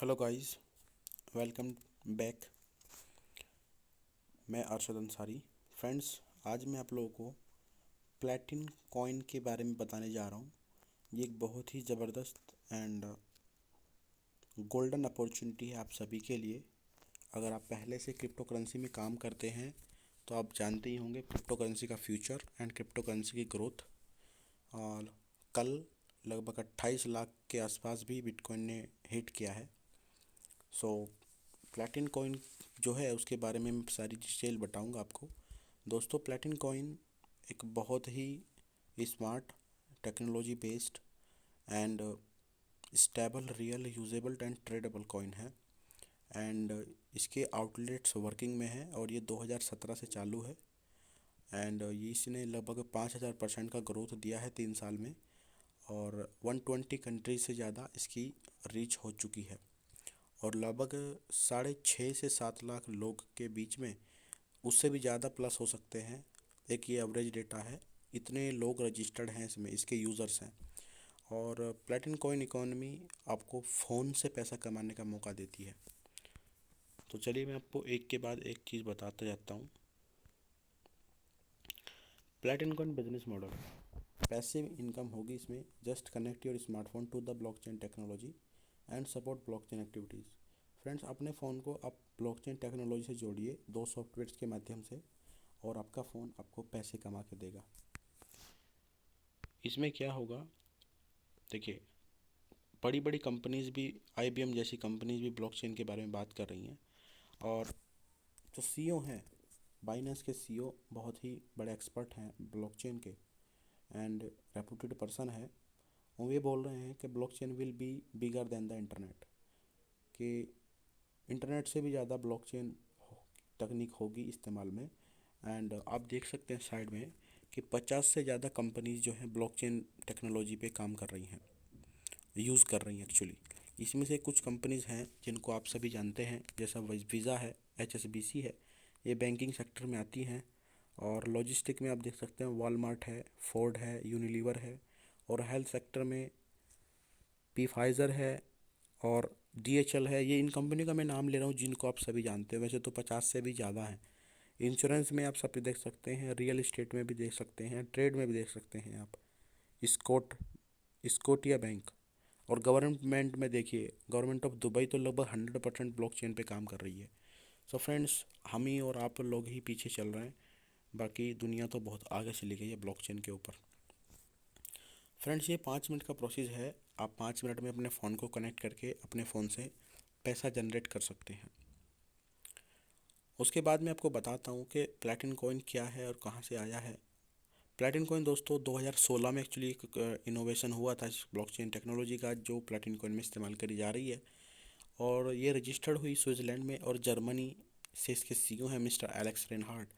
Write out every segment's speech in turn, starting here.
Hello guys, welcome back. मैं Arshad Ansari. Friends, आज मैं आप लोगों को प्लेटिन कॉइन के बारे में बताने जा रहा हूँ। ये एक बहुत ही ज़बरदस्त एंड गोल्डन अपॉर्चुनिटी है आप सभी के लिए। अगर आप पहले से क्रिप्टो करेंसी में काम करते हैं तो आप जानते ही होंगे क्रिप्टो करेंसी का फ्यूचर एंड क्रिप्टो करेंसी की ग्रोथ। और कल लगभग 28 लाख के आसपास भी बिटकॉइन ने हिट किया है। सो प्लेटिन कॉइन जो है उसके बारे में मैं सारी डिटेल बताऊंगा आपको। दोस्तों, प्लेटिन कॉइन एक बहुत ही smart, technology based and stable, real, usable and tradable coin है। एंड इसके आउटलेट्स वर्किंग में है और ये 2017 से चालू है। एंड ये इसने लगभग 5000% का ग्रोथ दिया है 3 साल में। और 120 कंट्रीज से ज़्यादा इसकी रीच हो चुकी है। और लगभग 6.5 से 7 लाख लोग के बीच में, उससे भी ज़्यादा प्लस हो सकते हैं, एक ये एवरेज डेटा है। इतने लोग रजिस्टर्ड हैं इसमें, इसके यूज़र्स हैं। और प्लेटिन कॉइन इकोनॉमी आपको फ़ोन से पैसा कमाने का मौका देती है। तो चलिए मैं आपको एक के बाद एक चीज़ बताता जाता हूँ। Platin coin business model, passive income होगी इसमें। Just connect your smartphone to the blockchain technology and support blockchain activities. Friends, अपने फ़ोन को आप ब्लॉकचेन टेक्नोलॉजी से जोड़िए 2 सॉफ्टवेयर्स के माध्यम से, और आपका फ़ोन आपको पैसे कमा के देगा। इसमें क्या होगा, देखिए, बड़ी बड़ी कंपनीज़ भी, आईबीएम जैसी कंपनीज़ भी ब्लॉकचेन के बारे में बात कर रही हैं। और जो सीईओ हैं, बाइनेंस के सीईओ बहुत ही बड़े एक्सपर्ट हैं ब्लॉकचेन के एंड रेपुटेड पर्सन है। वो ये बोल रहे हैं कि blockchain will be bigger than the internet, कि इंटरनेट से भी ज़्यादा ब्लॉकचेन तकनीक होगी इस्तेमाल में। एंड आप देख सकते हैं साइड में कि 50 से ज़्यादा कंपनीज जो हैं ब्लॉकचेन टेक्नोलॉजी पे काम कर रही हैं, यूज़ कर रही हैं एक्चुअली। इसमें से कुछ कंपनीज़ हैं जिनको आप सभी जानते हैं, जैसा वीज़ा है, एचएसबीसी है, ये बैंकिंग सेक्टर में आती हैं। और लॉजिस्टिक में आप देख सकते हैं वॉलमार्ट है, फोर्ड है, यूनिलीवर है। और हेल्थ सेक्टर में पी फाइज़र है और डीएचएल है। ये इन कंपनी का मैं नाम ले रहा हूँ जिनको आप सभी जानते हैं, वैसे तो 50 से भी ज़्यादा हैं। इंश्योरेंस में आप सभी देख सकते हैं, रियल इस्टेट में भी देख सकते हैं, ट्रेड में भी देख सकते हैं आप, स्कॉट स्कोटिया बैंक। और गवर्नमेंट में देखिए, गवर्नमेंट ऑफ दुबई तो लगभग 100% ब्लॉकचेन पे काम कर रही है। सो फ्रेंड्स, हम ही और आप लोग ही पीछे चल रहे हैं, बाकी दुनिया तो बहुत आगे चली गई है ब्लॉकचेन के ऊपर। फ्रेंड्स, ये 5 मिनट का प्रोसेस है। आप 5 मिनट में अपने फ़ोन को कनेक्ट करके अपने फ़ोन से पैसा जनरेट कर सकते हैं। उसके बाद मैं आपको बताता हूँ कि प्लेटिन कॉइन क्या है और कहाँ से आया है। प्लेटिन कॉइन दोस्तों 2016 में एक्चुअली एक इनोवेशन हुआ था इस ब्लॉकचेन टेक्नोलॉजी का, जो प्लेटिन कॉइन में इस्तेमाल करी जा रही है। और ये रजिस्टर्ड हुई स्विट्ज़रलैंड में, और जर्मनी से इसके सीईओ हैं मिस्टर एलेक्स रेनहार्ड।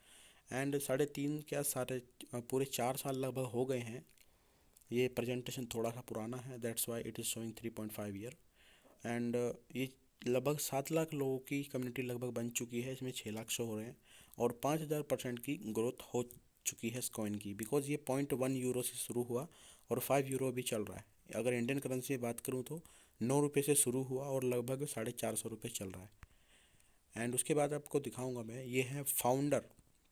एंड 3.5 क्या साढ़े पूरे 4 साल लगभग हो गए हैं। ये प्रेजेंटेशन थोड़ा सा पुराना है, that's why it is showing 3.5 year. And ये लगभग 7 लाख लोगों की कम्युनिटी लगभग बन चुकी है, इसमें 6 लाख शो हो रहे हैं। और 5000% की ग्रोथ हो चुकी है इस कॉइन की, बिकॉज ये 0.1 यूरो से शुरू हुआ और 5 यूरो भी चल रहा है। अगर इंडियन करेंसी में बात करूँ तो 9 रुपये से शुरू हुआ और लगभग 450 रुपये चल रहा है। एंड उसके बाद आपको दिखाऊंगा मैं, ये है फाउंडर,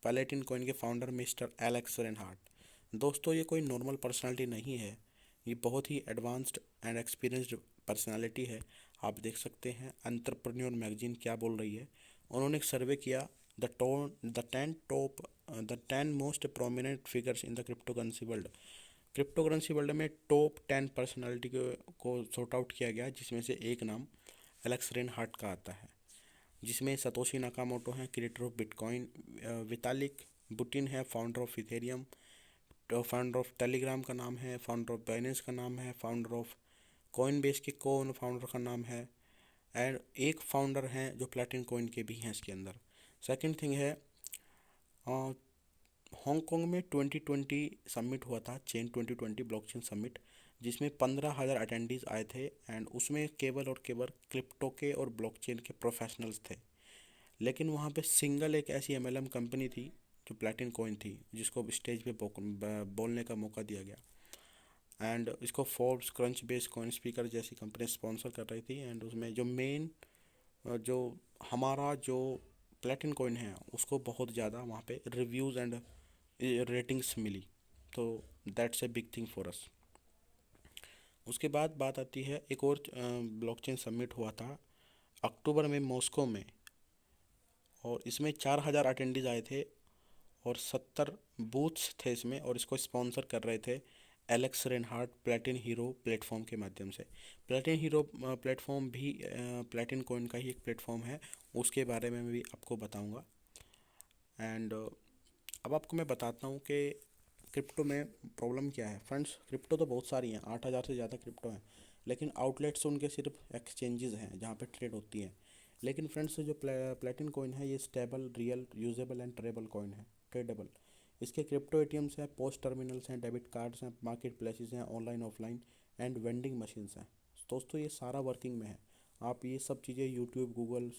पैलेटिन कॉइन के फाउंडर मिस्टर एलेक्स रेनहार्ट। दोस्तों, ये कोई नॉर्मल पर्सनालिटी नहीं है, ये बहुत ही एडवांस्ड एंड एक्सपीरियंस्ड पर्सनालिटी है। आप देख सकते हैं एंटरप्रेन्योर मैगजीन क्या बोल रही है। उन्होंने एक सर्वे किया, the 10 most prominent figures in the crypto currency world. Crypto currency world में टॉप 10 पर्सनालिटी को सॉर्ट आउट किया गया, जिसमें से एक नाम एलेक्स रेनहार्ट का आता है, जिसमें सतोशी नाकामोटो हैं, क्रिएटर ऑफ बिटकॉइन, वितालिक बुटिन है, founder of Ethereum, founder of Telegram का नाम है, फाउंडर ऑफ बाइनेंस का नाम है, फाउंडर ऑफ कॉइन बेस के को फाउंडर का नाम है। एंड एक फाउंडर हैं जो प्लेटिन कॉइन के भी हैं इसके अंदर। सेकंड थिंग है, हांगकांग में 2020 समिट हुआ था, चेन 2020 ब्लॉकचेन समिट, जिसमें 15,000 अटेंडीज आए थे। एंड उसमें केवल और केवल क्रिप्टो के और ब्लॉकचेन के प्रोफेशनल्स थे। लेकिन वहाँ पे सिंगल एक ऐसी एमएलएम कंपनी थी जो प्लेटिन कॉइन थी, जिसको स्टेज पे बोलने का मौका दिया गया। एंड इसको Forbes, crunch base, coin speaker जैसी कंपनी स्पॉन्सर कर रही थी। एंड उसमें जो मेन जो हमारा जो प्लेटिन कॉइन है उसको बहुत ज़्यादा वहाँ पे रिव्यूज़ एंड रेटिंग्स मिली। तो that's a big thing for us. उसके बाद बात आती है एक और ब्लॉकचेन समिट हुआ था अक्टूबर में मॉस्को में, और इसमें 4,000 अटेंडीज आए थे और 70 बूथ्स थे इसमें, और इसको स्पॉन्सर कर रहे थे एलेक्स रेनहार्ट प्लेटिन हीरो प्लेटफॉर्म के माध्यम से। प्लेटिन हीरो प्लेटफॉर्म भी प्लेटिन कॉइन का ही एक प्लेटफॉर्म है, उसके बारे में भी आपको बताऊंगा। एंड अब आपको मैं बताता हूँ कि क्रिप्टो में प्रॉब्लम क्या है। फ्रेंड्स, क्रिप्टो तो बहुत सारी हैं, 8,000 से ज़्यादा क्रिप्टो हैं, लेकिन आउटलेट्स उनके सिर्फ एक्सचेंजेस हैं जहाँ पे ट्रेड होती हैं। लेकिन फ्रेंड्स, जो प्लेटिन कॉइन है ये stable, real, usable and tradable coin है, ट्रेडेबल। इसके क्रिप्टो एटीएम्स हैं, पोस्ट टर्मिनल्स हैं, डेबिट कार्ड्स हैं, मार्केट प्लेसेस हैं, online offline and vending machines हैं। दोस्तों, ये सारा वर्किंग में है। आप ये सब चीज़ें यूट्यूब, गूगल,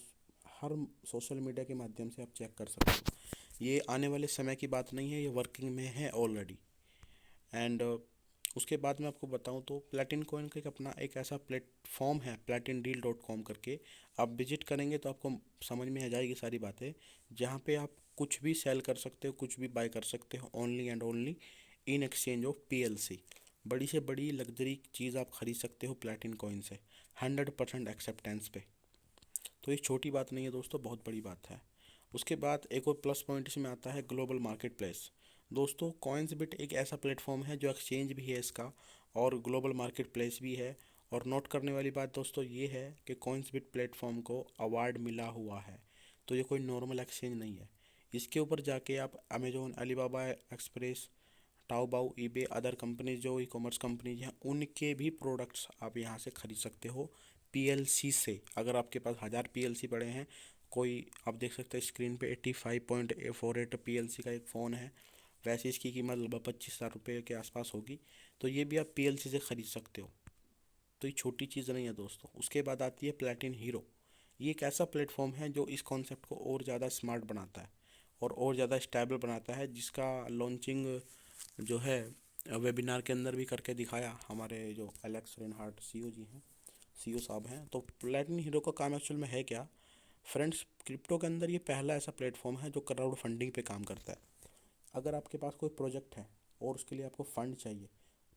हर सोशल मीडिया के माध्यम से आप चेक कर सकते हो। ये आने वाले समय की बात नहीं है, ये वर्किंग में है ऑलरेडी। एंड उसके बाद मैं आपको बताऊं तो प्लेटिन कॉइन का एक अपना एक ऐसा प्लेटफॉर्म है platindeal.com करके। आप विजिट करेंगे तो आपको समझ में आ जाएगी सारी बातें, जहाँ पे आप कुछ भी सेल कर सकते हो, कुछ भी बाय कर सकते हो, only and only in exchange of PLC। बड़ी से बड़ी लग्जरी चीज़ आप खरीद सकते हो प्लेटिन कॉइन से 100% एक्सेप्टेंस पे। तो ये छोटी बात नहीं है दोस्तों, बहुत बड़ी बात है। उसके बाद एक और प्लस पॉइंट इसमें आता है ग्लोबल मार्केट प्लेस। दोस्तों, कॉइन्सबिट एक ऐसा प्लेटफॉर्म है जो एक्सचेंज भी है इसका और ग्लोबल मार्केट प्लेस भी है। और नोट करने वाली बात दोस्तों ये है कि कॉइन्सबिट प्लेटफॉर्म को अवार्ड मिला हुआ है, तो ये कोई नॉर्मल एक्सचेंज नहीं है। इसके ऊपर जाके आप Amazon, Alibaba express, Taobao, eBay, other companies जो ई कॉमर्स कंपनीज हैं उनके भी प्रोडक्ट्स आप यहाँ से खरीद सकते हो PLC से। अगर आपके पास 1000 PLC पड़े हैं, कोई आप देख सकते हैं स्क्रीन पे 85.48 PLC का एक फ़ोन है, वैसे इसकी कीमत लगभग 25,000 रुपये के आसपास होगी। तो ये भी आप PLC से ख़रीद सकते हो। तो ये छोटी चीज़ नहीं है दोस्तों। उसके बाद आती है प्लेटिन हीरो। ये एक ऐसा प्लेटफॉर्म है जो इस कॉन्सेप्ट को और ज़्यादा स्मार्ट बनाता है और ज़्यादा स्टेबल बनाता है, जिसका लॉन्चिंग जो है वेबिनार के अंदर भी करके दिखाया हमारे जो एलेक्स रेनहार्ट CEO जी हैं, CEO साहब हैं। तो प्लेटिन हीरो का काम एक्चुअल में है क्या? फ्रेंड्स, क्रिप्टो के अंदर ये पहला ऐसा प्लेटफॉर्म है जो क्राउड फंडिंग पे काम करता है। अगर आपके पास कोई प्रोजेक्ट है और उसके लिए आपको फ़ंड चाहिए,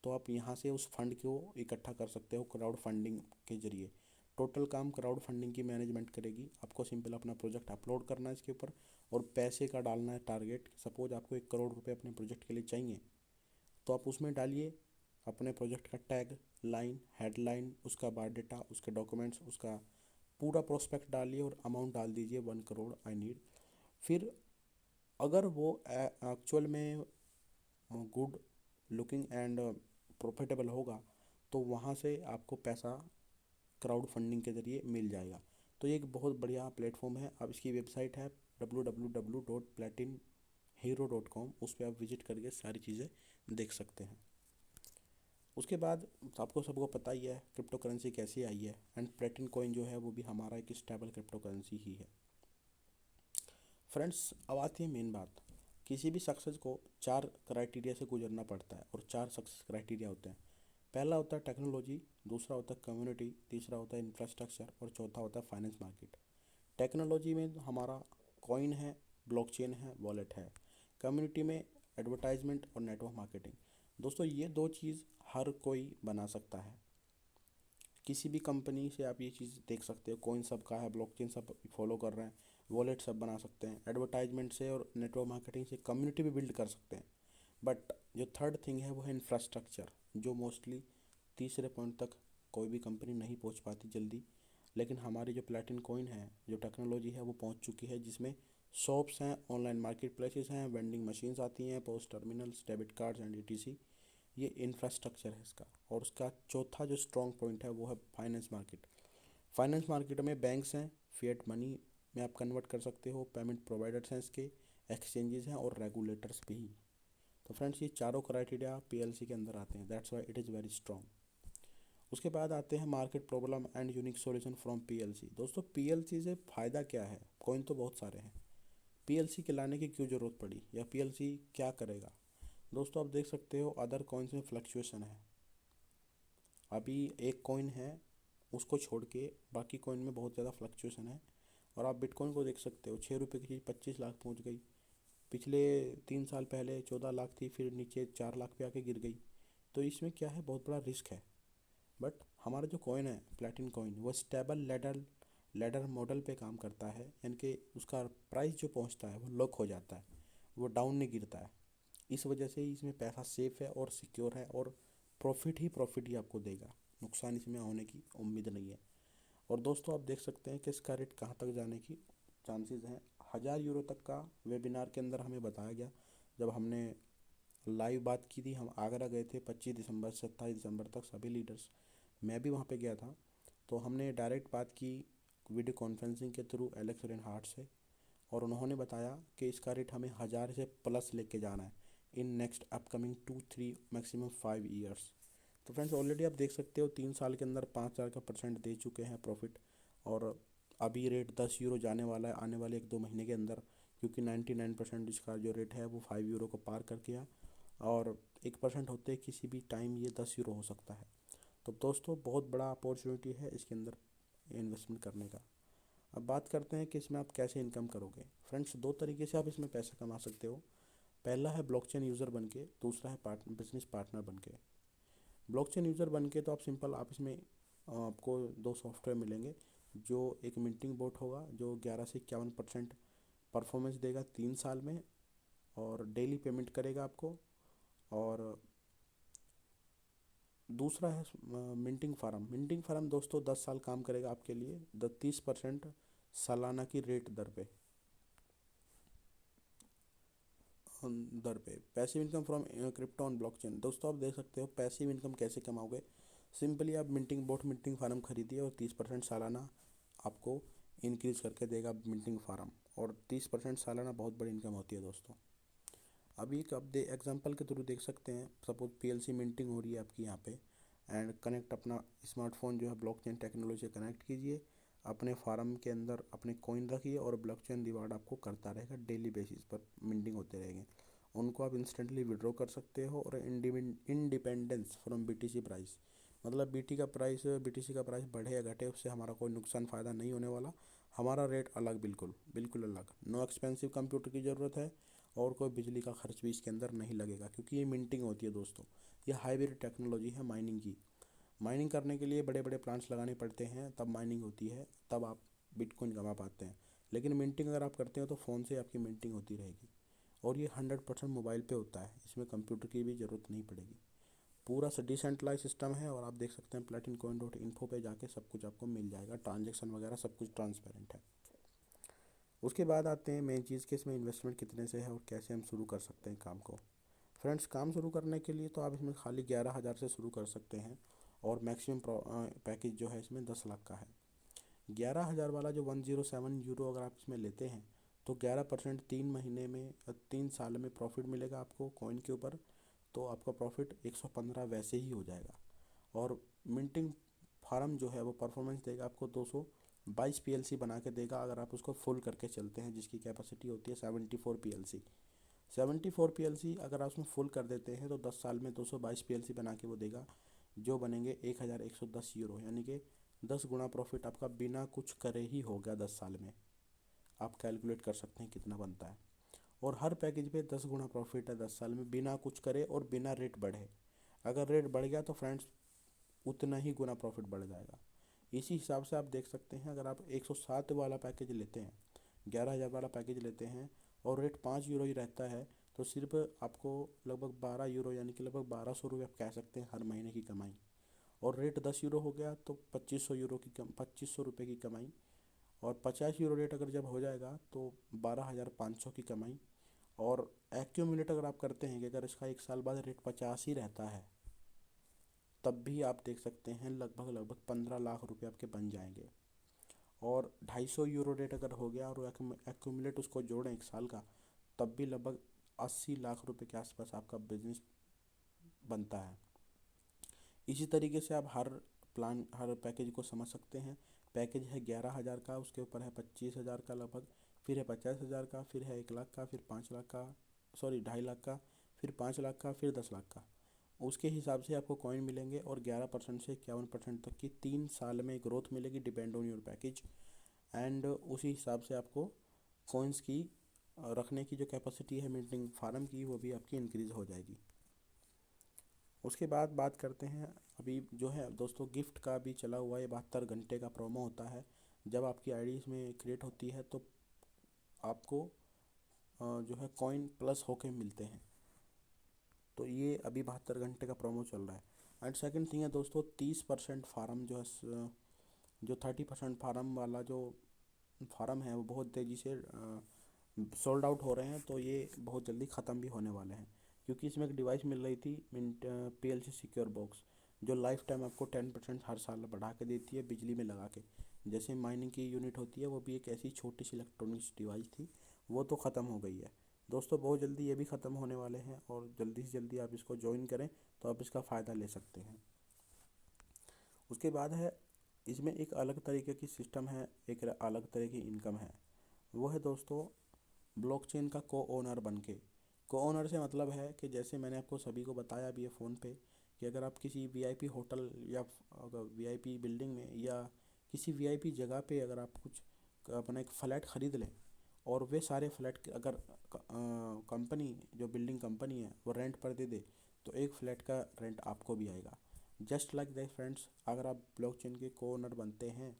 तो आप यहाँ से उस फंड को इकट्ठा कर सकते हो क्राउड फंडिंग के ज़रिए। टोटल काम क्राउड फंडिंग की मैनेजमेंट करेगी। आपको सिंपल अपना प्रोजेक्ट अपलोड करना है इसके ऊपर और पैसे का डालना है टारगेट। सपोज आपको 1 करोड़ रुपए अपने प्रोजेक्ट के लिए चाहिए, तो आप उसमें डालिए अपने प्रोजेक्ट का टैग, लाइन, हेडलाइन, उसका बायोडाटा, उसके डॉक्यूमेंट्स, उसका पूरा प्रोस्पेक्ट डालिए और अमाउंट डाल दीजिए 1 करोड़ आई नीड। फिर अगर वो एक्चुअल में गुड लुकिंग एंड प्रॉफिटेबल होगा, तो वहाँ से आपको पैसा क्राउड फंडिंग के ज़रिए मिल जाएगा। तो ये एक बहुत बढ़िया प्लेटफॉर्म है। अब इसकी वेबसाइट है www.platinhero.com, उस पर आप विजिट करके सारी चीज़ें देख सकते हैं। उसके बाद आपको सबको पता ही है क्रिप्टो करेंसी कैसे आई है, एंड प्लेटिन कॉइन जो है वो भी हमारा एक स्टेबल क्रिप्टो करेंसी ही है। फ्रेंड्स, अब आती है मेन बात। किसी भी सक्सेस को 4 क्राइटेरिया से गुजरना पड़ता है और 4 सक्सेस क्राइटेरिया होते हैं। पहला होता है टेक्नोलॉजी, दूसरा होता है कम्युनिटी, तीसरा होता है इंफ्रास्ट्रक्चर और चौथा होता है फाइनेंस मार्केट। टेक्नोलॉजी में हमारा कॉइन है, ब्लॉकचेन है, वॉलेट है। कम्युनिटी में एडवर्टाइजमेंट और नेटवर्क मार्केटिंग। दोस्तों, ये 2 चीज़ हर कोई बना सकता है। किसी भी कंपनी से आप ये चीज़ देख सकते हो, कॉइन सबका है, ब्लॉकचेन सब फॉलो कर रहे हैं, वॉलेट सब बना सकते हैं। एडवर्टाइजमेंट से और नेटवर्क मार्केटिंग से कम्युनिटी भी बिल्ड कर सकते हैं। बट जो थर्ड थिंग है वो है इंफ्रास्ट्रक्चर, जो मोस्टली तीसरे पॉइंट तक कोई भी कंपनी नहीं पहुंच पाती जल्दी। लेकिन हमारी जो प्लेटिन कॉइन है, जो टेक्नोलॉजी है वो पहुंच चुकी है, जिसमें शॉप्स हैं, ऑनलाइन मार्केट प्लेसेस हैं, वेंडिंग मशीन्स आती हैं, post terminals, debit cards and ETC। ये इंफ्रास्ट्रक्चर है इसका। और उसका चौथा जो स्ट्रॉन्ग पॉइंट है वो है फाइनेंस मार्केट। फाइनेंस मार्केट में बैंक्स हैं, फिएट मनी में आप कन्वर्ट कर सकते हो, पेमेंट प्रोवाइडर्स हैं इसके, एक्सचेंजेस हैं और रेगुलेटर्स भी। तो फ्रेंड्स, ये चारों क्राइटेरिया PLC के अंदर आते हैं, that's why it is very strong. उसके बाद आते हैं market problem and unique solution from PLC। दोस्तों, PLC से फ़ायदा क्या है? कॉइन तो बहुत सारे हैं, PLC के लाने की क्यों ज़रूरत पड़ी या PLC क्या करेगा? दोस्तों, आप देख सकते हो अदर कॉइन्स में फ्लक्चुएशन है, अभी एक कॉइन है, उसको छोड़ के बाकी कॉइन में बहुत ज़्यादा फ्लक्चुएशन है। और आप बिटकॉइन को देख सकते हो, 6 रुपये की चीज़ 25 लाख पहुंच गई। पिछले 3 साल पहले 14 लाख थी, फिर नीचे 4 लाख पे आके गिर गई। तो इसमें क्या है, बहुत बड़ा रिस्क है। बट हमारा जो कॉइन है प्लेटिन कॉइन, वो स्टेबल लेडर लेडर मॉडल पे काम करता है, यानी कि उसका प्राइस जो पहुंचता है वो लॉक हो जाता है, वो डाउन नहीं गिरता है। इस वजह से इसमें पैसा सेफ है और सिक्योर है, और प्रॉफिट ही आपको देगा, नुकसान इसमें होने की उम्मीद नहीं है। और दोस्तों आप देख सकते हैं कि इसका रेट कहाँ तक जाने की चांसेस हैं। 1000 यूरो तक का वेबिनार के अंदर हमें बताया गया, जब हमने लाइव बात की थी। हम आगरा गए थे 25 दिसंबर से 27 दिसंबर तक, सभी लीडर्स, मैं भी वहाँ पे गया था। तो हमने डायरेक्ट बात की वीडियो कॉन्फ्रेंसिंग के थ्रू एलेक्स रेनहार्ट से, और उन्होंने बताया कि इसका रेट हमें 1000 से प्लस लेके जाना है in next upcoming 2 3 maximum 5 years. तो फ्रेंड्स ऑलरेडी आप देख सकते हो 3 साल के अंदर 5000 का परसेंट दे चुके हैं प्रॉफिट। और अभी रेट 10 यूरो जाने वाला है आने वाले 1 2 महीने के अंदर, क्योंकि 99% इसका जो रेट है वो 5 यूरो को पार कर गया। और 1% होते किसी भी टाइम ये 10 यूरो हो सकता है। तो दोस्तों बहुत बड़ा अपॉर्चुनिटी है इसके अंदर इन्वेस्टमेंट करने का। अब बात करते हैं कि इसमें आप कैसे इनकम करोगे। फ्रेंड्स 2 तरीके से आप इसमें पैसा कमा सकते हो। पहला है ब्लॉकचेन यूज़र बन के, दूसरा है बिजनेस पार्टनर बन के। ब्लॉकचेन यूज़र बन के तो आप सिंपल, आप इसमें आपको 2 सॉफ्टवेयर मिलेंगे। जो एक मिंटिंग बोट होगा जो 11 से 51% परफॉर्मेंस देगा 3 साल में, और डेली पेमेंट करेगा आपको। और दूसरा है मिंटिंग फार्म दोस्तों 10 साल काम करेगा आपके लिए 30% सालाना की रेट दर पे। Passive income from crypto on blockchain, दोस्तों आप देख सकते हो पैसिव इनकम कैसे कमाओगे। सिंपली आप मिंटिंग फार्म खरीदिए और 30% सालाना आपको इंक्रीज करके देगा मिंटिंग फार्म। और 30% सालाना बहुत बड़ी इनकम होती है दोस्तों। अभी एक आप एग्जांपल के थ्रू देख सकते हैं, सपोज पीएलसी मिंटिंग हो रही है आपकी यहाँ पे, एंड कनेक्ट अपना स्मार्टफोन जो है ब्लॉकचेन टेक्नोलॉजी से कनेक्ट कीजिए, अपने फार्म के अंदर अपने कॉइन रखिए, और ब्लॉकचेन रिवार्ड आपको करता रहेगा, डेली बेसिस पर मिंटिंग होते रहेंगे। उनको आप इंस्टेंटली विड्रॉ कर सकते हो। और इंडिपेंडेंस फ्रॉम बीटीसी प्राइस, मतलब बीटीसी का प्राइस बढ़े या घटे उससे हमारा कोई नुकसान फ़ायदा नहीं होने वाला। हमारा रेट अलग, बिल्कुल बिल्कुल अलग। नो एक्सपेंसिव कंप्यूटर की ज़रूरत है, और कोई बिजली का खर्च भी इसके अंदर नहीं लगेगा, क्योंकि ये मिंटिंग होती है दोस्तों। ये हाइब्रिड टेक्नोलॉजी है माइनिंग की। माइनिंग करने के लिए बड़े बड़े प्लांट्स लगाने पड़ते हैं, तब माइनिंग होती है, तब आप बिटकॉइन कमा पाते हैं। लेकिन मिंटिंग अगर आप करते हो तो फ़ोन से आपकी मिंटिंग होती रहेगी। और ये 100% मोबाइल पे होता है, इसमें कंप्यूटर की भी ज़रूरत नहीं पड़ेगी। पूरा डिसेंट्रलाइज सिस्टम है। और आप देख सकते हैं platincoin.info पे जाके सब कुछ आपको मिल जाएगा, ट्रांजेक्शन वगैरह सब कुछ ट्रांसपेरेंट है। उसके बाद आते हैं मेन चीज़ कि इसमें इन्वेस्टमेंट कितने से है और कैसे हम शुरू कर सकते हैं काम को। फ्रेंड्स काम शुरू करने के लिए तो आप इसमें खाली 11,000 से शुरू कर सकते हैं, और मैक्सिमम पैकेज जो है इसमें 10 लाख का है। 11,000 वाला जो 107 यूरो अगर आप इसमें लेते हैं, तो 11% 3 महीने में 3 साल में प्रॉफिट मिलेगा आपको कॉइन के ऊपर। तो आपका प्रॉफिट 115 वैसे ही हो जाएगा। और मिंटिंग फार्म जो है वो परफॉर्मेंस देगा आपको 222 पीएलसी बना के देगा, अगर आप उसको फुल करके चलते हैं, जिसकी कैपेसिटी होती है 74 पीएलसी। 74 पीएलसी अगर आप उसमें फुल कर देते हैं तो 10 साल में 222 पीएलसी बना के वो देगा, जो बनेंगे 1110 यूरो, यानी कि 10 गुना प्रॉफिट आपका बिना कुछ करे ही हो गया 10 साल में। आप कैलकुलेट कर सकते हैं कितना बनता है। और हर पैकेज पे 10 गुना प्रॉफिट है 10 साल में, बिना कुछ करे और बिना रेट बढ़े। अगर रेट बढ़ गया तो फ्रेंड्स उतना ही गुना प्रॉफिट बढ़ जाएगा। इसी हिसाब से आप देख सकते हैं, अगर आप 107 वाला पैकेज लेते हैं, 11,000 वाला पैकेज लेते हैं, और रेट 5 यूरो ही रहता है, तो सिर्फ आपको लगभग 12 यूरो, यानी कि लगभग 1200 रुपये आप कह सकते हैं हर महीने की कमाई। और रेट 10 यूरो हो गया तो 2500 रुपये की कमाई। और 50 यूरो रेट अगर जब हो जाएगा तो 12,500 की कमाई। और एक्यूमुलेट अगर आप करते हैं कि अगर इसका 1 साल बाद रेट 50 ही रहता है, तब भी आप देख सकते हैं लगभग लगभग 15 लाख रुपये आपके बन जाएंगे। और 250 यूरो रेट अगर हो गया और एक्यूमुलेट उसको जोड़ें 1 साल का, तब भी लगभग 80 लाख रुपये के आसपास आपका बिजनेस बनता है। इसी तरीके से आप हर पैकेज को समझ सकते हैं। पैकेज है 11,000 का, उसके ऊपर है 25,000 का लगभग, फिर है 50,000 का, फिर है 1 लाख का, फिर 5 लाख का, सॉरी 2.5 लाख का, फिर 5 लाख का, फिर 10 लाख का। उसके हिसाब से आपको कॉइन मिलेंगे और 11% से 51% तक की 3 साल में ग्रोथ मिलेगी, depend on your package. And उसी हिसाब से आपको कॉइन्स की रखने की जो कैपेसिटी है मिंटिंग फार्म की, वो भी आपकी इंक्रीज़ हो जाएगी। उसके बाद बात करते हैं, अभी जो है दोस्तों गिफ्ट का भी चला हुआ है, 72 घंटे का प्रोमो होता है। जब आपकी आईडी इसमें क्रिएट होती है तो आपको जो है कॉइन प्लस होके मिलते हैं। तो ये अभी 72 घंटे का प्रोमो चल रहा है। एंड सेकंड थिंग है दोस्तों, 30% फार्म जो है जो 30% फार्म वाला जो फार्म है वो बहुत तेज़ी से सोल्ड आउट हो रहे हैं। तो ये बहुत जल्दी ख़त्म भी होने वाले हैं, क्योंकि इसमें एक डिवाइस मिल रही थी मिंट PLC सिक्योर बॉक्स, जो लाइफ टाइम आपको 10% हर साल बढ़ा के देती है बिजली में लगा के। जैसे माइनिंग की यूनिट होती है, वो भी एक ऐसी छोटी सी इलेक्ट्रॉनिक्स डिवाइस थी, वो तो ख़त्म हो गई है दोस्तों। बहुत जल्दी ये भी ख़त्म होने वाले हैं, और जल्दी से जल्दी आप इसको ज्वाइन करें तो आप इसका फ़ायदा ले सकते हैं। उसके बाद है, इसमें एक अलग तरीके की सिस्टम है, एक अलग तरह की इनकम है। वो है दोस्तों ब्लॉकचेन का को ओनर बन के। को ओनर से मतलब है कि जैसे मैंने आपको सभी को बताया अभी ये फ़ोन पे, कि अगर आप किसी वीआईपी होटल या अगर वीआईपी बिल्डिंग में या किसी वीआईपी जगह पे अगर आप कुछ अपना एक फ़्लैट ख़रीद लें, और वे सारे फ्लैट अगर कंपनी जो बिल्डिंग कंपनी है वो रेंट पर दे दे, तो एक फ़्लैट का रेंट आपको भी आएगा। जस्ट लाइक दैट फ्रेंड्स, अगर आप ब्लॉकचेन के को ओनर बनते हैं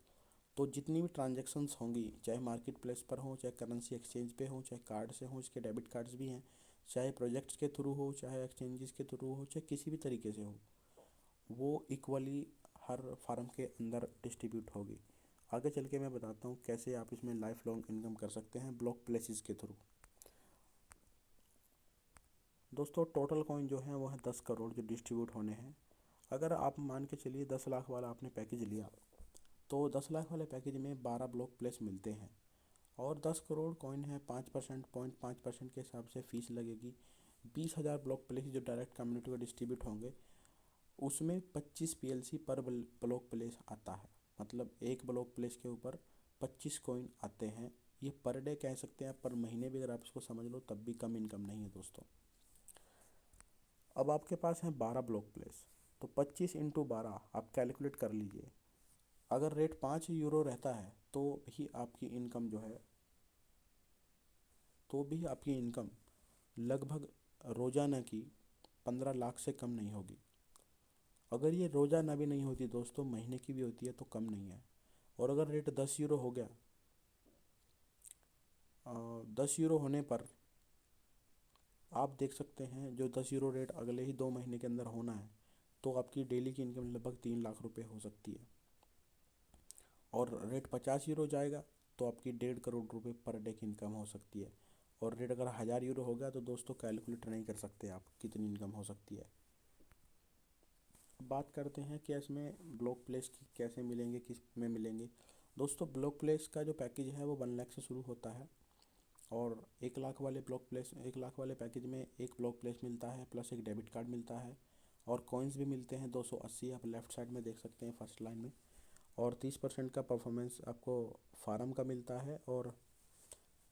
तो जितनी भी ट्रांजैक्शंस होंगी, चाहे मार्केट प्लेस पर हो, चाहे करेंसी एक्सचेंज पे हो, चाहे कार्ड से हो, इसके डेबिट कार्ड्स भी हैं, चाहे प्रोजेक्ट्स के थ्रू हो, चाहे एक्सचेंजेस के थ्रू हो, चाहे किसी भी तरीके से हो, वो इक्वली हर फार्म के अंदर डिस्ट्रीब्यूट होगी। आगे चल के मैं बताता हूँ कैसे आप इसमें लाइफ लॉन्ग इनकम कर सकते हैं ब्लॉक प्लेसेस के थ्रू। दोस्तों टोटल कॉइन जो है वो है 10 करोड़ जो डिस्ट्रीब्यूट होने हैं। अगर आप मान के चलिए 10 लाख वाला आपने पैकेज लिया, तो 10 लाख वाले पैकेज में 12 ब्लॉक प्लेस मिलते हैं, और 10 करोड़ कॉइन है, 5% 0.5% के हिसाब से फीस लगेगी। 20,000 ब्लॉक प्लेस जो डायरेक्ट कम्युनिटी को डिस्ट्रीब्यूट होंगे, उसमें 25 PLC पर ब्लॉक प्लेस आता है। मतलब एक ब्लॉक प्लेस के ऊपर 25 कॉइन आते हैं। ये पर डे कह सकते हैं, पर महीने भी अगर आप इसको समझ लो तब भी कम इनकम नहीं है दोस्तों। अब आपके पास है 12 ब्लॉक प्लेस, तो 25 × 12 आप कैलकुलेट कर लीजिए। अगर रेट 5 यूरो रहता है तो भी आपकी इनकम लगभग रोज़ाना की 15 लाख से कम नहीं होगी। अगर ये रोज़ाना भी नहीं होती दोस्तों, महीने की भी होती है तो कम नहीं है। और अगर रेट 10 यूरो हो गया, 10 यूरो होने पर आप देख सकते हैं, जो 10 यूरो रेट अगले ही 2 महीने के अंदर होना है, तो आपकी डेली की इनकम लगभग 3 लाख रुपए हो सकती है। और रेट 50 यूरो जाएगा तो आपकी 1.5 करोड़ रुपए पर डे की इनकम हो सकती है। और रेट अगर 1000 यूरो हो गया तो दोस्तों कैलकुलेट नहीं कर सकते आप कितनी इनकम हो सकती है। बात करते हैं कि इसमें ब्लॉक प्लेस की कैसे मिलेंगे, किस में मिलेंगे। दोस्तों ब्लॉक प्लेस का जो पैकेज है वो 1 लाख से शुरू होता है, और 1 लाख वाले पैकेज में एक ब्लॉक प्लेस मिलता है, प्लस एक डेबिट कार्ड मिलता है, और कॉइन्स भी मिलते हैं 280, आप लेफ़्ट साइड में देख सकते हैं फर्स्ट लाइन में। और 30% का परफॉर्मेंस आपको फार्म का मिलता है, और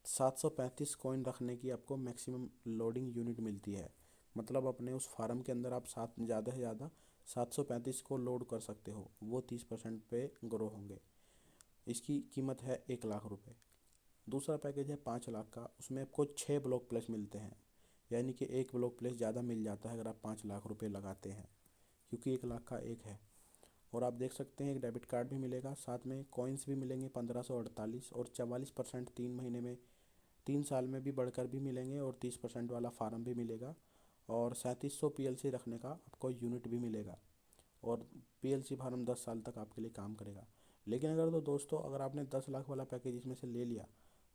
735 कॉइन रखने की आपको मैक्सिमम लोडिंग यूनिट मिलती है। मतलब अपने उस फार्म के अंदर आप ज़्यादा से ज़्यादा 735 को लोड कर सकते हो, वो 30% पे ग्रो होंगे। इसकी कीमत है 1 लाख रुपए। दूसरा पैकेज है 5 लाख का, उसमें आपको 6 ब्लॉक प्लेस मिलते हैं, यानी कि एक ब्लॉक प्लेस ज़्यादा मिल जाता है अगर आप 5 लाख रुपए लगाते हैं, क्योंकि 1 लाख का एक है। और आप देख सकते हैं एक डेबिट कार्ड भी मिलेगा, साथ में कॉइन्स भी मिलेंगे 1548, और 44% 3 महीने में 3 साल में भी बढ़कर भी मिलेंगे, और 30% वाला फार्म भी मिलेगा, और 3700 PLC रखने का आपको यूनिट भी मिलेगा। और PLC फार्म 10 साल तक आपके लिए काम करेगा। लेकिन अगर तो दोस्तों अगर आपने 10 लाख वाला पैकेज इसमें से ले लिया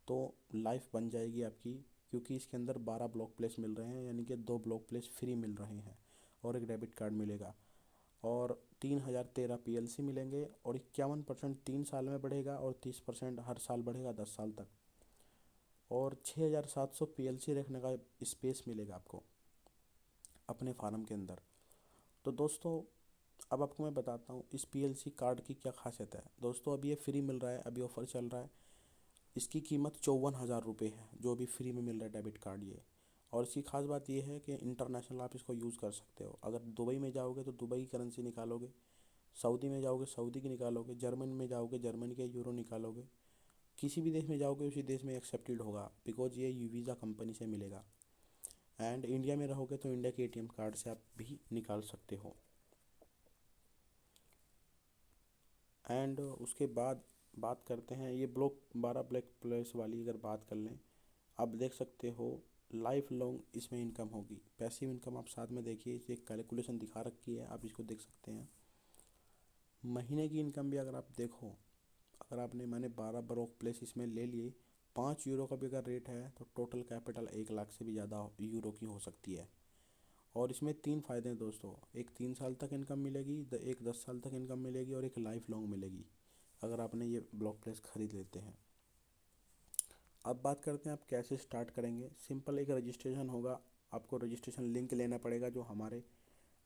तो लाइफ बन जाएगी आपकी, क्योंकि इसके अंदर 12 ब्लॉक प्लेस मिल रहे हैं, यानी कि 2 ब्लॉक प्लेस फ्री मिल रहे हैं, और एक डेबिट कार्ड मिलेगा, और 3013 PLC मिलेंगे, और 51% 3 साल में बढ़ेगा, और 30% हर साल बढ़ेगा 10 साल तक, और 6700 PLC रखने का स्पेस मिलेगा आपको अपने फार्म के अंदर। तो दोस्तों अब आपको मैं बताता हूँ इस PLC कार्ड की क्या खासियत है। दोस्तों अभी ये फ्री मिल रहा है, अभी ऑफ़र चल रहा है। इसकी कीमत 54,000 रुपये है, जो अभी फ्री में मिल रहा है डेबिट कार्ड ये। और इसकी खास बात ये है कि इंटरनेशनल आप इसको यूज़ कर सकते हो। अगर दुबई में जाओगे तो दुबई की करेंसी निकालोगे, सऊदी में जाओगे सऊदी की निकालोगे, जर्मन में जाओगे जर्मन के यूरो निकालोगे, किसी भी देश में जाओगे उसी देश में एक्सेप्टेड होगा, बिकॉज ये वीज़ा कंपनी से मिलेगा। एंड इंडिया में रहोगे तो इंडिया के एटीएम कार्ड से आप भी निकाल सकते हो। एंड उसके बाद बात करते हैं ये ब्लॉक 12 ब्लैक प्लेस वाली अगर बात कर लें, आप देख सकते हो लाइफ लॉन्ग इसमें इनकम होगी। पैसिव इनकम आप साथ में देखिए, इसे एक कैलकुलेशन दिखा रखी है, आप इसको देख सकते हैं। महीने की इनकम भी अगर आप देखो, अगर आपने मैंने 12 ब्लॉक प्लेस इसमें ले लिए, 5 यूरो का भी अगर रेट है तो टोटल कैपिटल 1 लाख से भी ज़्यादा यूरो की हो सकती है। और इसमें 3 फ़ायदे हैं दोस्तों, एक 3 साल तक इनकम मिलेगी, एक 10 साल तक इनकम मिलेगी और एक लाइफ लॉन्ग मिलेगी अगर आपने ये ब्लॉक प्लेस खरीद लेते हैं। अब बात करते हैं आप कैसे स्टार्ट करेंगे। सिंपल एक रजिस्ट्रेशन होगा, आपको रजिस्ट्रेशन लिंक लेना पड़ेगा जो हमारे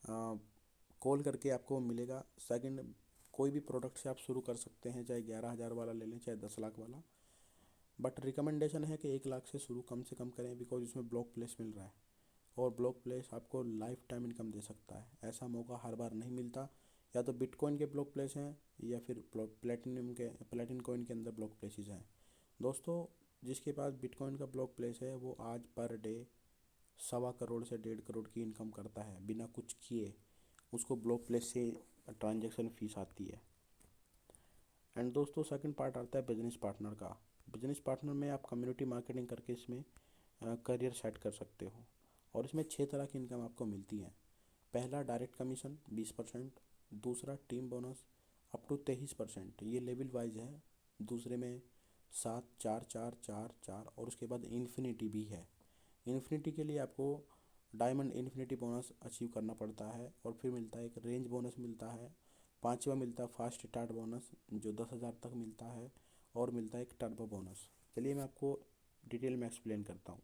कॉल करके आपको मिलेगा। सेकंड, कोई भी प्रोडक्ट से आप शुरू कर सकते हैं, चाहे 11,000 वाला ले लें चाहे 10 लाख वाला, बट रिकमेंडेशन है कि 1 लाख से शुरू कम से कम करें, बिकॉज इसमें ब्लॉक प्लेस मिल रहा है और ब्लॉक प्लेस आपको लाइफ टाइम इनकम दे सकता है। ऐसा मौका हर बार नहीं मिलता, या तो बिटकॉइन के ब्लॉक प्लेस हैं या फिर प्लेटिनम कॉइन के अंदर ब्लॉक प्लेसेस हैं। दोस्तों, जिसके पास बिटकॉइन का ब्लॉक प्लेस है वो आज पर डे 1.25 करोड़ से 1.5 करोड़ की इनकम करता है बिना कुछ किए। उसको ब्लॉक प्लेस से ट्रांजैक्शन फीस आती है। एंड दोस्तों, सेकंड पार्ट आता है बिजनेस पार्टनर का। बिजनेस पार्टनर में आप कम्युनिटी मार्केटिंग करके इसमें करियर सेट कर सकते हो। और इसमें 6 तरह की इनकम आपको मिलती है। पहला डायरेक्ट कमीशन 20%, दूसरा टीम बोनस अप टू 23%, ये लेवल वाइज है। दूसरे में 7, 4, 4, 4, 4 और उसके बाद इन्फिनिटी भी है। इन्फिनिटी के लिए आपको डायमंड इन्फिनिटी बोनस अचीव करना पड़ता है और फिर मिलता है एक रेंज बोनस मिलता है। पांचवा मिलता है फास्ट स्टार्ट बोनस जो 10,000 तक मिलता है और मिलता है एक टर्बो बोनस। चलिए मैं आपको डिटेल में एक्सप्लेन करता हूँ।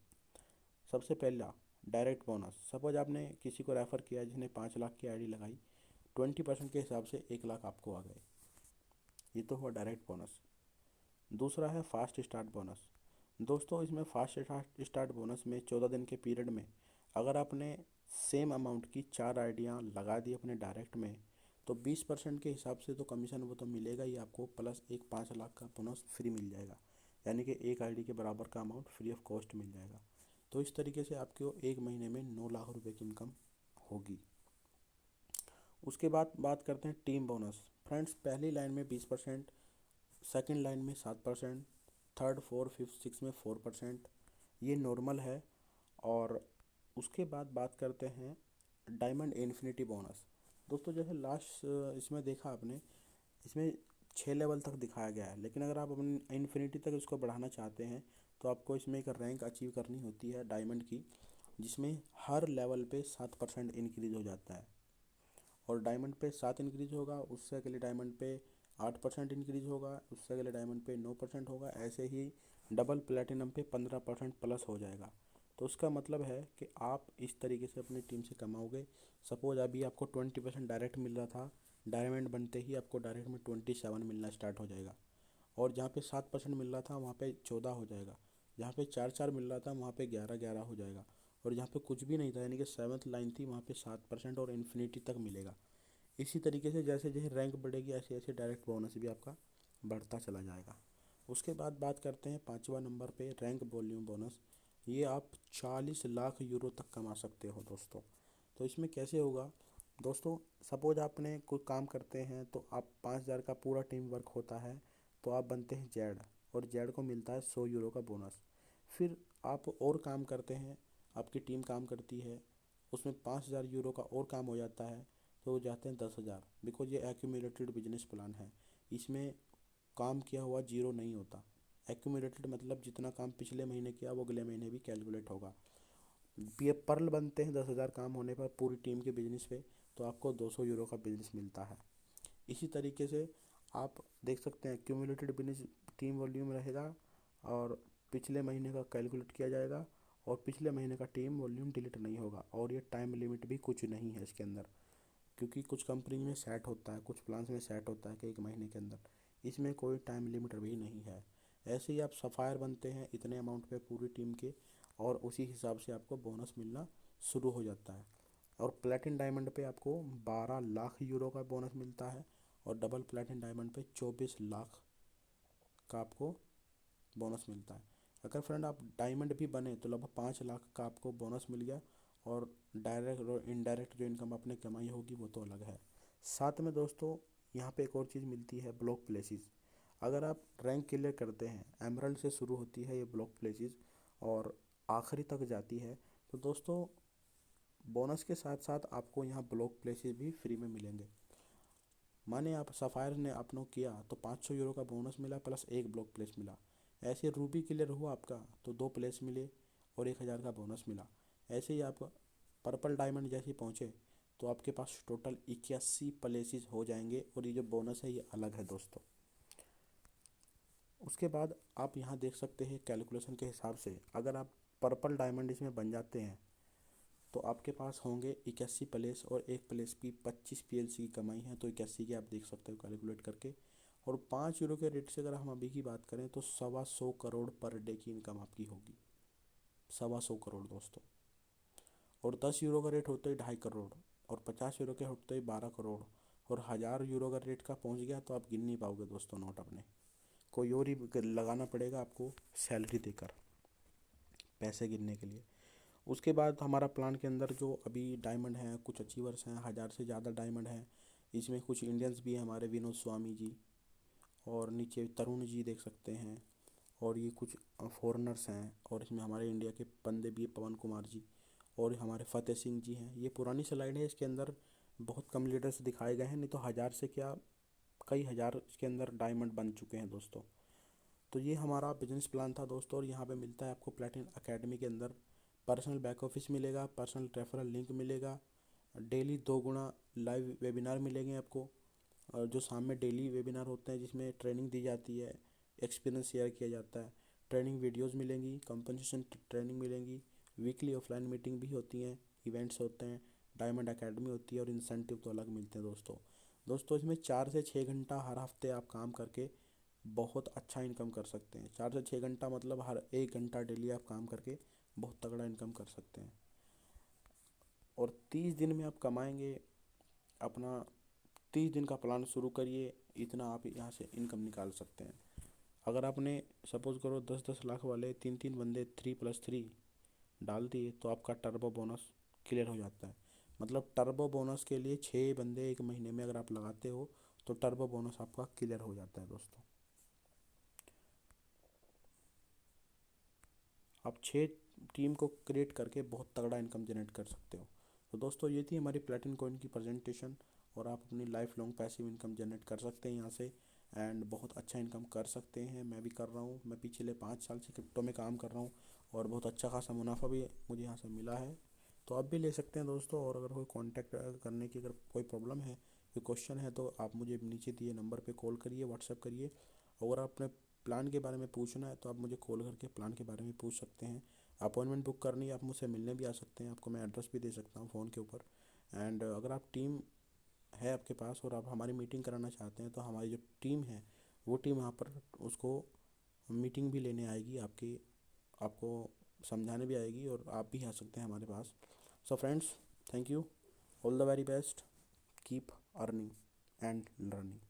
सबसे पहला डायरेक्ट बोनस, सपोज आपने किसी को रेफ़र किया जिसने 5 लाख की आईडी लगाई, 20% के हिसाब से 1 लाख आपको आ गए, ये तो हुआ डायरेक्ट बोनस। दूसरा है फास्ट स्टार्ट बोनस। दोस्तों, इसमें फास्ट स्टार्ट बोनस में 14 दिन के पीरियड में अगर आपने सेम अमाउंट की 4 आईडियाँ लगा दी अपने डायरेक्ट में, तो 20% के हिसाब से तो कमीशन वो तो मिलेगा ही आपको, प्लस एक 5 लाख का बोनस फ्री मिल जाएगा, यानी कि एक आईडी के बराबर का अमाउंट फ्री ऑफ कॉस्ट मिल जाएगा। तो इस तरीके से आपको एक महीने में 9 लाख रुपए की इनकम होगी। उसके बाद बात करते हैं टीम बोनस। फ्रेंड्स, पहली लाइन में 20%, सेकंड लाइन में 7%, थर्ड, फोर्थ, फिफ्थ, सिक्स में 4%, ये नॉर्मल है। और उसके बाद बात करते हैं डायमंड इन्फिनिटी बोनस। दोस्तों, जैसे लास्ट इसमें देखा आपने, इसमें 6 लेवल तक दिखाया गया है, लेकिन अगर आप अपनी इन्फिनिटी तक इसको बढ़ाना चाहते हैं तो आपको इसमें एक रैंक अचीव करनी होती है डायमंड की, जिसमें हर लेवल पे 7% इंक्रीज हो जाता है। और डायमंड पे 7 इंक्रीज होगा, उससे अगले डायमंड पे 8% इंक्रीज होगा, उससे अगले डायमंड पे 9% होगा, ऐसे ही डबल प्लेटिनम पे 15% प्लस हो जाएगा। तो उसका मतलब है कि आप इस तरीके से अपनी टीम से कमाओगे। सपोज अभी आपको 20% डायरेक्ट मिल रहा था, डायमंड बनते ही आपको डायरेक्ट में 27 मिलना स्टार्ट हो जाएगा। और जहाँ पे 7% मिल रहा था वहाँ पे 14 हो जाएगा, जहाँ पे 4 4 मिल रहा था वहाँ पे 11 11 हो जाएगा, और जहाँ पे कुछ भी नहीं था यानी कि 7th लाइन थी वहाँ पे 7% और इन्फिनिटी तक मिलेगा। इसी तरीके से जैसे जैसे रैंक बढ़ेगी ऐसे ऐसे डायरेक्ट बोनस भी आपका बढ़ता चला जाएगा। उसके बाद बात करते हैं 5वां नंबर पे रैंक वॉल्यूम बोनस। ये आप 40 लाख यूरो तक कमा सकते हो दोस्तों। तो इसमें कैसे होगा दोस्तों, सपोज आपने कोई काम करते हैं तो आप 5,000 का पूरा टीम वर्क होता है, तो आप बनते हैं जेड और जेड को मिलता है 100 यूरो का बोनस। फिर आप और काम करते हैं, आपकी टीम काम करती है, उसमें 5,000 यूरो का और काम हो जाता है, तो वो जाते हैं 10,000, बिकॉज ये एक्यूमुलेटेड बिजनेस प्लान है। इसमें काम किया हुआ जीरो नहीं होता। एक्यूमुलेटेड मतलब जितना काम पिछले महीने किया वो अगले महीने भी कैलकुलेट होगा। ये पर्ल बनते हैं 10,000 काम होने पर पूरी टीम के बिजनेस पे, तो आपको 200 यूरो का बिजनेस मिलता है। इसी तरीके से आप देख सकते हैं क्यूमुलेटेड बिजनेस टीम वॉल्यूम रहेगा और पिछले महीने का कैलकुलेट किया जाएगा, और पिछले महीने का टीम वॉल्यूम डिलीट नहीं होगा, और ये टाइम लिमिट भी कुछ नहीं है इसके अंदर, क्योंकि कुछ कंपनी में सेट होता है, कुछ प्लान्स में सेट होता है कि 1 महीने के अंदर, इसमें कोई टाइम लिमिट भी नहीं है। ऐसे ही आप सफ़ायर बनते हैं इतने अमाउंट पे पूरी टीम के, और उसी हिसाब से आपको बोनस मिलना शुरू हो जाता है। और प्लेटिन डायमंड पे आपको 12 लाख यूरो का बोनस मिलता है और डबल प्लेटिन डायमंड पे 24 लाख का आपको बोनस मिलता है। अगर फ्रेंड आप डायमंड भी बने तो लगभग 5 लाख का आपको बोनस मिल गया। और डायरेक्ट और इनडायरेक्ट जो इनकम आपने कमाई होगी वो तो अलग है। साथ में दोस्तों यहाँ पे एक और चीज़ मिलती है, ब्लॉक प्लेसेस। अगर आप रैंक क्लियर करते हैं, एमरल्ड से शुरू होती है ये ब्लॉक प्लेसेस और आखिरी तक जाती है, तो दोस्तों बोनस के साथ साथ आपको यहाँ ब्लॉक प्लेसेस भी फ्री में मिलेंगे। माने आप सफ़ायर ने अपनो किया तो 500 यूरो का बोनस मिला प्लस एक ब्लॉक प्लेस मिला। ऐसे रूबी क्लियर हुआ आपका तो 2 प्लेस मिले और 1000 का बोनस मिला। ऐसे ही आप पर्पल डायमंड जैसे पहुँचे तो आपके पास टोटल 81 प्लेसेस हो जाएंगे और ये जो बोनस है ये अलग है दोस्तों। उसके बाद आप यहाँ देख सकते हैं कैलकुलेशन के हिसाब से, अगर आप पर्पल डायमंड इसमें बन जाते हैं तो आपके पास होंगे 81 प्लेस और एक प्लेस की 25 PLC की कमाई है, तो 81 की आप देख सकते हो कैलकुलेट करके। और 5 यूरो के रेट से अगर हम अभी की बात करें तो 125 करोड़ पर डे की इनकम आपकी होगी, 125 करोड़ दोस्तों। और 10 यूरो का रेट होते ही 2.5 करोड़ और 50 यूरो के होते ही 12 करोड़ और 1000 यूरो का रेट का पहुंच गया तो आप गिन नहीं पाओगे दोस्तों नोट अपने, कोई और ही लगाना पड़ेगा आपको सैलरी देकर पैसे गिनने के लिए। उसके बाद हमारा प्लान के अंदर जो अभी डायमंड हैं, कुछ अचीवर्स हैं, 1000 से ज़्यादा डायमंड हैं। इसमें कुछ इंडियंस भी हैं, हमारे विनोद स्वामी जी और नीचे तरुण जी देख सकते हैं। और ये कुछ फॉरेनर्स हैं और इसमें हमारे इंडिया के बंदे भी हैं, पवन कुमार जी और हमारे फतेह सिंह जी हैं। ये पुरानी स्लाइड है, इसके अंदर बहुत कम लीडर्स दिखाए गए हैं, नहीं तो 1000 से क्या कई हज़ार इसके अंदर डायमंड बन चुके हैं दोस्तों। तो ये हमारा बिजनेस प्लान था दोस्तों। और यहाँ पे मिलता है आपको प्लेटिन एकेडमी के अंदर पर्सनल बैक ऑफिस मिलेगा, पर्सनल रेफरल लिंक मिलेगा, डेली 2 गुना लाइव वेबिनार मिलेंगे आपको। और जो शाम में डेली वेबिनार होते हैं जिसमें ट्रेनिंग दी जाती है, एक्सपीरियंस शेयर किया जाता है, ट्रेनिंग वीडियोस मिलेंगी, कंपनसेशन ट्रेनिंग मिलेंगी, वीकली ऑफलाइन मीटिंग भी होती हैं, इवेंट्स होते हैं, डायमंड एकेडमी होती है और इंसेंटिव तो अलग मिलते हैं दोस्तों। दोस्तों इसमें 4 से 6 घंटा हर हफ्ते आप काम करके बहुत अच्छा इनकम कर सकते हैं। 4 से 6 घंटा मतलब हर 1 घंटा डेली आप काम करके बहुत तगड़ा इनकम कर सकते हैं। और 30 दिन में आप कमाएंगे अपना, 30 दिन का प्लान शुरू करिए, इतना आप यहाँ से इनकम निकाल सकते हैं। अगर आपने सपोज करो 10-10 लाख वाले 3-3 बंदे 3+3 डाल दिए तो आपका टर्बो बोनस क्लियर हो जाता है। मतलब टर्बो बोनस के लिए 6 बंदे एक महीने में अगर आप लगाते हो तो टर्बो बोनस आपका क्लियर हो जाता है दोस्तों। आप 6 टीम को क्रिएट करके बहुत तगड़ा इनकम जनरेट कर सकते हो। तो दोस्तों ये थी हमारी प्लेटिन कॉइन की प्रेजेंटेशन। और आप अपनी life long passive income generate कर सकते हैं यहाँ से एंड बहुत अच्छा इनकम कर सकते हैं। मैं भी कर रहा हूँ, मैं पिछले 5 साल से क्रिप्टो में काम कर रहा हूँ और बहुत अच्छा खासा मुनाफा भी मुझे यहाँ से मिला है। तो आप भी ले सकते हैं दोस्तों। और अगर कोई कांटेक्ट करने की अगर कोई प्रॉब्लम है, कोई क्वेश्चन है, तो आप मुझे नीचे दिए नंबर पे कॉल करिए, व्हाट्सएप करिए। अगर आप अपने प्लान के बारे में पूछना है तो आप मुझे कॉल करके प्लान के बारे में पूछ सकते हैं। अपॉइंटमेंट बुक करनी है, आप मुझसे मिलने भी आ सकते हैं, आपको मैं एड्रेस भी दे सकता हूँ फ़ोन के ऊपर। एंड अगर आप टीम है आपके पास और आप हमारी मीटिंग कराना चाहते हैं तो हमारी जो टीम है वो टीम वहाँ पर उसको मीटिंग भी लेने आएगी आपकी, आपको समझाने भी आएगी और आप भी आ सकते हैं हमारे पास। So friends, thank you, all the very best, keep earning and learning.